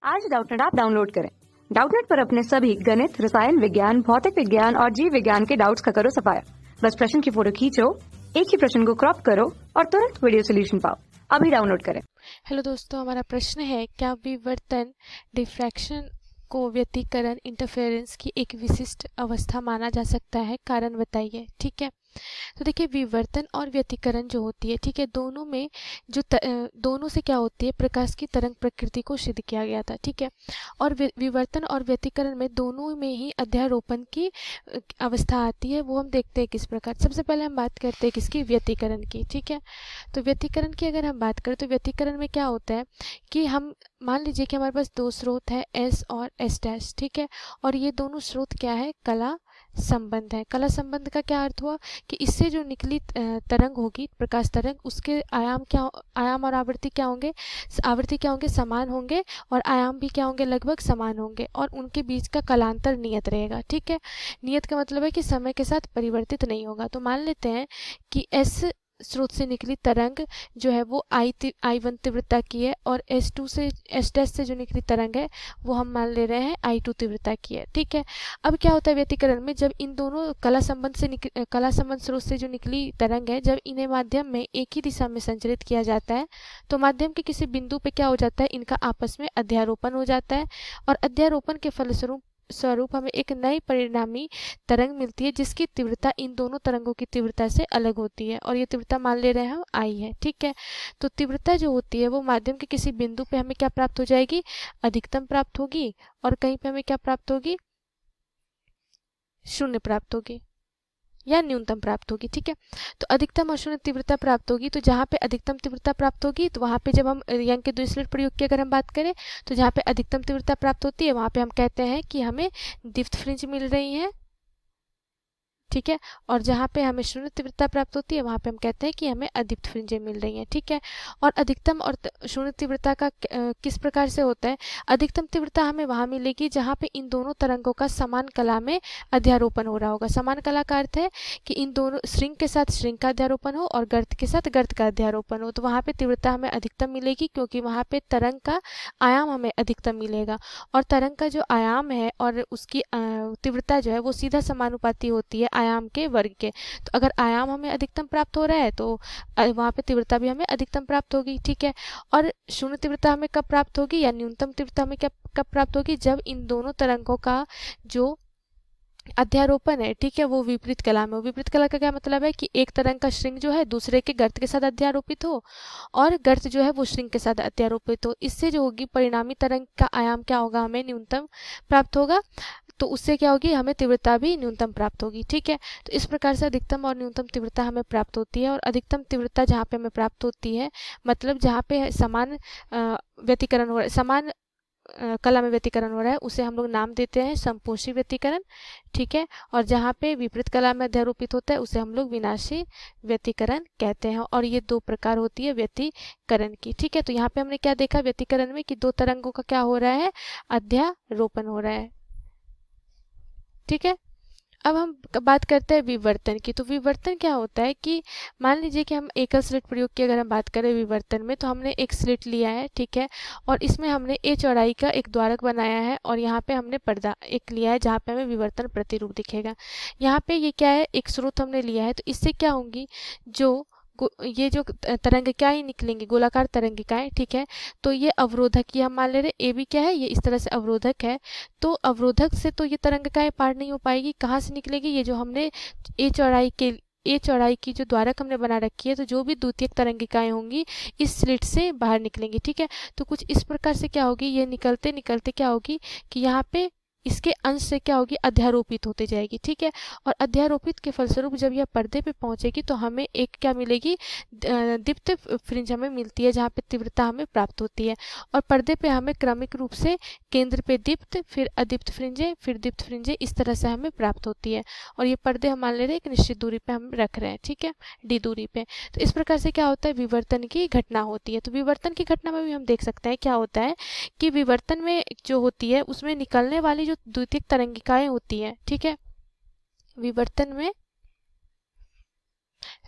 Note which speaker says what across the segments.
Speaker 1: आज Doubtnut app download करें। Doubtnut पर अपने सभी गणित, रसायन विज्ञान, भौतिक विज्ञान और जीव विज्ञान के डाउट्स का करो सफाया। बस प्रश्न की फोटो खींचो, एक ही प्रश्न को क्रॉप करो और तुरंत वीडियो सोल्यूशन पाओ। अभी डाउनलोड करें।
Speaker 2: हेलो दोस्तों, हमारा प्रश्न है क्या विवर्तन डिफ्रैक्शन को व्यतिकरण इंटरफेरेंस की एक विशिष्ट अवस्था माना जा सकता है? कारण बताइए। ठीक है, तो देखिए विवर्तन और व्यतिकरण जो होती है, ठीक है, दोनों में जो दोनों से क्या होती है, प्रकाश की तरंग प्रकृति को सिद्ध किया गया था। ठीक है, और विवर्तन और व्यतिकरण में दोनों में ही अध्यारोपण की अवस्था आती है। वो हम देखते हैं किस प्रकार। सबसे पहले हम बात करते हैं किसकी, व्यतिकरण की। ठीक है, तो व्यतिकरण की अगर हम बात करें तो व्यतिकरण में क्या होता है कि हम मान लीजिए कि हमारे पास दो स्रोत है एस और एस डैश। ठीक है, और ये दोनों स्रोत क्या है, कला संबंध है। कला संबंध का क्या अर्थ हुआ कि इससे जो निकली तरंग होगी, प्रकाश तरंग, उसके आयाम क्या, आयाम और आवृत्ति क्या होंगे, आवृत्ति क्या होंगे, समान होंगे, और आयाम भी क्या होंगे, लगभग समान होंगे, और उनके बीच का कलांतर नियत रहेगा। ठीक है, नियत का मतलब है कि समय के साथ परिवर्तित नहीं होगा। तो मान लेते हैं कि एस स्रोत से निकली तरंग जो है वो I1 तीव्रता की है, और S2 से, S डैश से जो निकली तरंग है वो हम मान ले रहे हैं I2 तीव्रता की है। ठीक है, अब क्या होता है व्यतिकरण में, जब इन दोनों कला संबंध स्रोत से जो निकली तरंग है, जब इन्हें माध्यम में एक ही दिशा में संचरित किया जाता है तो माध्यम के किसी बिंदु पे क्या हो जाता है, इनका आपस में अध्यारोपण हो जाता है, और अध्यारोपण के फलस्वरूप हमें एक नई परिणामी तरंग मिलती है जिसकी तीव्रता इन दोनों तरंगों की तीव्रता से अलग होती है, और ये तीव्रता मान ले रहे हैं हम आई है। ठीक है, तो तीव्रता जो होती है वो माध्यम के किसी बिंदु पे हमें क्या प्राप्त हो जाएगी, अधिकतम प्राप्त होगी, और कहीं पे हमें क्या प्राप्त होगी, शून्य प्राप्त होगी या न्यूनतम प्राप्त होगी। ठीक है, तो अधिकतम और शून्य तीव्रता प्राप्त होगी। तो जहाँ पे अधिकतम तीव्रता प्राप्त होगी तो वहाँ पे जब हम यंग के द्विस्लेट प्रयोग की अगर हम बात करें तो जहाँ पे अधिकतम तीव्रता प्राप्त होती है वहाँ पे हम कहते हैं कि हमें दीप्त फ्रिंज मिल रही है। ठीक है, और जहाँ पे हमें शून्य तीव्रता प्राप्त होती है वहाँ पे हम कहते हैं कि हमें अदीप्त फ्रिंजें मिल रही हैं। ठीक है, और अधिकतम और शून्य तीव्रता का किस प्रकार से होता है, अधिकतम तीव्रता हमें वहाँ मिलेगी जहाँ पे इन दोनों तरंगों का समान कला में अध्यारोपण हो रहा होगा। समान कला का अर्थ है कि इन दोनों श्रृंग के साथ श्रृंग का अध्यारोपण हो और गर्त के साथ गर्त का अध्यारोपण हो, तो वहाँ पे तीव्रता हमें अधिकतम मिलेगी क्योंकि वहाँ पे तरंग का आयाम हमें अधिकतम मिलेगा, और तरंग का जो आयाम है और उसकी तीव्रता जो है वो सीधा समानुपाती होती है आयाम के वर्ग के। तो अगर आयाम हमें अधिकतम प्राप्त हो रहा है तो वहाँ पे तीव्रता भी हमें अधिकतम प्राप्त होगी। ठीक है, और शून्य तीव्रता हमें कब प्राप्त होगी या न्यूनतम तीव्रता हमें कब प्राप्त होगी, जब इन दोनों तरंगों का जो अध्यारोपण है, ठीक है, वो विपरीत कला में हो। विपरीत कला का क्या मतलब है कि एक तरंग का श्रृंग जो है दूसरे के गर्त के साथ अध्यारोपित हो, और गर्त जो है वो श्रृंग के साथ अध्यारोपित हो। इससे जो होगी परिणामी तरंग का आयाम क्या होगा, हमें न्यूनतम प्राप्त होगा, तो उससे क्या होगी, हमें तीव्रता भी न्यूनतम प्राप्त होगी। ठीक है, तो इस प्रकार से अधिकतम और न्यूनतम तीव्रता हमें प्राप्त होती है, और अधिकतम तीव्रता जहाँ पे हमें प्राप्त होती है, मतलब जहाँ पे समान व्यतिकरण हो रहा है, समान कला में व्यतिकरण हो रहा है, उसे हम लोग नाम देते हैं समपोषी व्यतिकरण। ठीक है, और जहाँ पे विपरीत कला में अध्यारोपित होता है उसे हम लोग विनाशी व्यतिकरण कहते हैं, और ये दो प्रकार होती है व्यतिकरण की। ठीक है, तो यहाँ पे हमने क्या देखा व्यतिकरण में कि दो तरंगों का क्या हो रहा है, अध्यारोपण हो रहा है। ठीक है, अब हम बात करते हैं विवर्तन की। तो विवर्तन क्या होता है कि मान लीजिए कि हम एकल स्लिट प्रयोग की अगर हम बात करें विवर्तन में, तो हमने एक स्लिट लिया है, ठीक है, और इसमें हमने a चौड़ाई का एक द्वारक बनाया है, और यहाँ पे हमने पर्दा एक लिया है जहाँ पे हमें विवर्तन प्रतिरूप दिखेगा। यहाँ पे ये क्या है, एक स्रोत हमने लिया है, तो इससे क्या होंगी, जो ये जो तरंगिकाएं निकलेंगी, गोलाकार तरंगिकाएं, ठीक है, तो ये अवरोधक, ये हम मान ले रहे ए भी क्या है, ये इस तरह से अवरोधक है। तो अवरोधक से तो ये तरंगिकाएं पार नहीं हो पाएगी, कहाँ से निकलेगी, ये जो हमने ए चौड़ाई की जो द्वारक हमने बना रखी है, तो जो भी द्वितीयक तरंगिकाएं होंगी इस स्लिट से बाहर निकलेंगी। ठीक है, तो कुछ इस प्रकार से क्या होगी, ये निकलते निकलते क्या होगी कि यहाँ पे इसके अंश से क्या होगी, अध्यारोपित होते जाएगी। ठीक है, और अध्यारोपित के फलस्वरूप जब यह पर्दे पे पहुंचेगी तो हमें एक क्या मिलेगी, दीप्त फ्रिंज हमें मिलती है जहाँ पे तीव्रता हमें प्राप्त होती है, और पर्दे पे हमें क्रमिक रूप से केंद्र पे दीप्त, फिर अदीप्त फ्रिंजें, फिर दीप्त फ्रिंजें, इस तरह से हमें प्राप्त होती है, और ये पर्दे हम मान ले रहे हैं एक निश्चित दूरी पे हम रख रहे हैं। ठीक है, डी दूरी पे। तो इस प्रकार से क्या होता है, विवर्तन की घटना होती है। तो विवर्तन की घटना में भी हम देख सकते हैं क्या होता है कि विवर्तन में जो होती है उसमें निकलने वाली जो द्वितीयक तरंगिकाएं होती है, ठीक है, विवर्तन में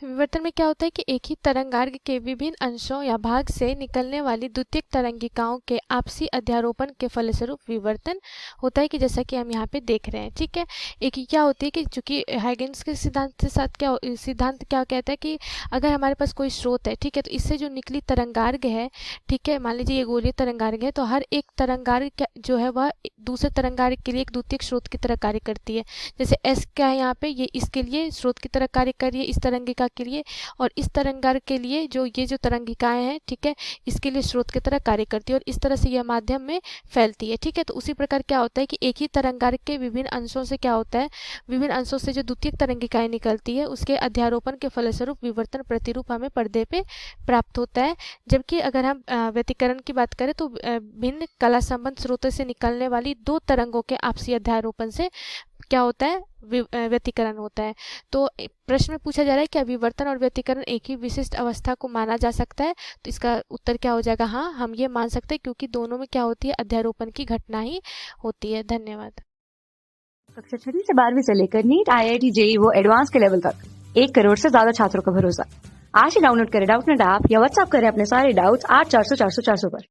Speaker 2: विवर्तन में क्या होता है कि एक ही तरंगार्घ के विभिन्न अंशों या भाग से निकलने वाली द्वितीयक तरंगिकाओं के आपसी अध्यारोपण के फलस्वरूप विवर्तन होता है, कि जैसा कि हम यहाँ पे देख रहे हैं। ठीक है, एक ही क्या होती है कि चूंकि हाइगेन्स के सिद्धांत के साथ सिद्धांत क्या कहता है कि अगर हमारे पास कोई स्रोत है, ठीक है, तो इससे जो निकली तरंगार्घ है, ठीक है, मान लीजिए ये गोलीय तरंगार्घ है, तो हर एक तरंगार्घ जो है वह दूसरे तरंगार्घ के लिए एक द्वितीयक स्रोत की तरह कार्य करती है। जैसे एस क्या है यहाँ पे, ये इसके लिए स्रोत की तरह कार्य कर रही है इस तरंगिका के लिए, और इस तरंगार्घ के लिए जो ये जो तरंगिकाएं हैं, ठीक है, इसके लिए स्रोत की तरह कार्य करती है, और इस तरह से यह माध्यम में फैलती है। ठीक है, तो उसी प्रकार क्या होता है कि एक ही तरंगार्घ के विभिन्न अंशों से क्या होता है, विभिन्न अंशों से जो द्वितीयक तरंगिकाएं निकलती है उसके अध्यारोपण के फलस्वरूप विवर्तन प्रतिरूप हमें पर्दे पे प्राप्त होता है। जबकि अगर हम व्यतिकरण की बात करें तो भिन्न कला संबंध स्रोतों से निकलने वाली दो तरंगों के आपसी अध्यारोपण से क्या होता है, व्यतिकरण होता है। तो प्रश्न में पूछा जा रहा है क्या विवर्तन और व्यतिकरण एक ही विशिष्ट अवस्था को माना जा सकता है, तो इसका उत्तर क्या हो जाएगा, हाँ, हम ये मान सकते हैं, क्योंकि दोनों में क्या होती है, अध्यारोपण की घटना ही होती है। धन्यवाद।
Speaker 1: कक्षा 6 से 12वीं से लेकर नीट, IIT, JEE वो एडवांस के लेवल तक 1 करोड़ से ज्यादा छात्रों का भरोसा। आज ही डाउनलोड करें डाउटनेट ऐप या व्हाट्सएप करें अपने सारे डाउट्स 8400 400 400 पर।